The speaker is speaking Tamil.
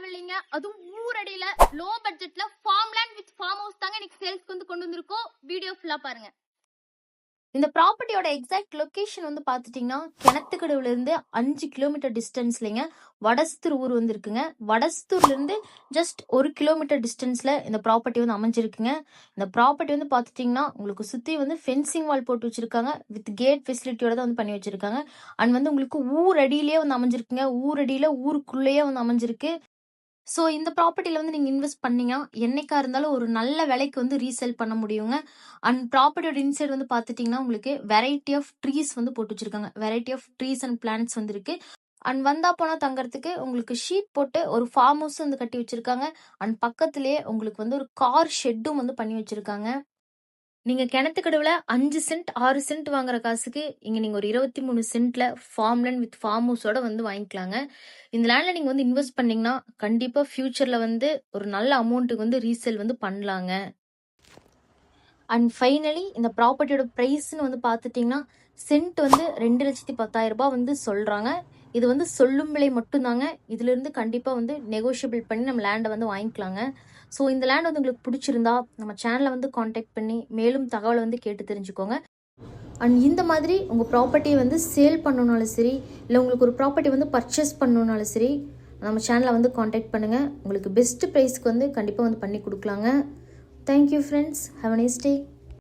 தேவையில்லைங்க. அதுவும் ஊரடியில லோ பட்ஜெட்ல farm land with farm house தாங்க இன்னைக்கு சேல்ஸ்க்கு வந்து கொண்டு வந்திருக்கோம். வீடியோ ஃபுல்லா பாருங்க. இந்த ப்ராப்பர்ட்டியோட எக்ஸாக்ட் லொகேஷன் வந்து பார்த்துட்டிங்கன்னா கிணத்துக்கடவுலேருந்து 5 கிலோமீட்டர் டிஸ்டன்ஸ்லைங்க வடஸ்தூர் ஊர் வந்து இருக்குங்க. வடஸ்தூர்லேருந்து ஜஸ்ட் 1 கிலோமீட்டர் டிஸ்டன்ஸில் இந்த ப்ராப்பர்ட்டி வந்து அமைஞ்சிருக்குங்க. இந்த ப்ராப்பர்ட்டி வந்து பார்த்துட்டிங்கன்னா உங்களுக்கு சுற்றி வந்து ஃபென்சிங் வால் போட்டு வச்சுருக்காங்க. வித் கேட் ஃபெசிலிட்டியோட தான் வந்து பண்ணி வச்சுருக்காங்க. அண்ட் வந்து உங்களுக்கு ஊரடியிலே வந்து அமைஞ்சிருக்குங்க. ஊரடியில் ஊருக்குள்ளேயே வந்து அமைஞ்சிருக்கு. ஸோ இந்த ப்ராப்பர்ட்டியில் வந்து நீங்கள் இன்வெஸ்ட் பண்ணீங்கன்னா என்னைக்கா இருந்தாலும் ஒரு நல்ல விலைக்கு வந்து ரீசேல் பண்ண முடியுங்க. அண்ட் ப்ராப்பர்ட்டியோட இன்சைட் வந்து பார்த்துட்டிங்கன்னா உங்களுக்கு வெரைட்டி ஆஃப் ட்ரீஸ் வந்து போட்டு வச்சிருக்காங்க. Variety of trees and plants வந்து இருக்கு. அண்ட் வந்தா போனால் தங்கறதுக்கு உங்களுக்கு ஷீட் போட்டு ஒரு ஃபார்ம் ஹவுஸ் வந்து கட்டி வச்சிருக்காங்க. அண்ட் பக்கத்துலேயே உங்களுக்கு வந்து ஒரு கார் ஷெட்டும் வந்து பண்ணி வச்சிருக்காங்க. நீங்க கிணத்துக்கடவுல 5 சென்ட் 6 சென்ட் வாங்குற காசுக்கு இங்க நீங்க ஒரு 23 சென்ட்ல ஃபார்ம் லேண்ட் வித் ஃபார்ம் ஹவுஸோட வந்து வாங்கிக்கலாங்க. இந்த லேண்ட்ல நீங்க வந்து இன்வெஸ்ட் பண்ணீங்கன்னா கண்டிப்பா ஃபியூச்சர்ல வந்து ஒரு நல்ல அமௌண்ட்டுக்கு வந்து ரீசேல் வந்து பண்ணலாங்க. அண்ட் ஃபைனலி இந்த ப்ராப்பர்ட்டியோட ப்ரைஸ்ன்னு வந்து பார்த்துட்டிங்கன்னா சென்ட் வந்து 2,10,000 ரூபாய் வந்து சொல்கிறாங்க. இது வந்து சொல்லும் விலை மட்டும்தாங்க. இதுலேருந்து கண்டிப்பாக வந்து நெகோஷியபிள் பண்ணி நம்ம லேண்டை வந்து வாங்கிக்கலாங்க. ஸோ இந்த லேண்ட் வந்து உங்களுக்கு பிடிச்சிருந்தா நம்ம சேனலை வந்து காண்டாக்ட் பண்ணி மேலும் தகவலை வந்து கேட்டு தெரிஞ்சுக்கோங்க. அண்ட் இந்த மாதிரி உங்கள் ப்ராப்பர்ட்டியை வந்து சேல் பண்ணணுனாலும் சரி, இல்லை உங்களுக்கு ஒரு ப்ராப்பர்ட்டி வந்து பர்ச்சேஸ் பண்ணணுனாலும் சரி, நம்ம சேனலை வந்து காண்டாக்ட் பண்ணுங்கள். உங்களுக்கு பெஸ்ட் ப்ரைஸ்க்கு வந்து கண்டிப்பாக வந்து பண்ணி கொடுக்கலாங்க. Thank you friends. Have a nice day.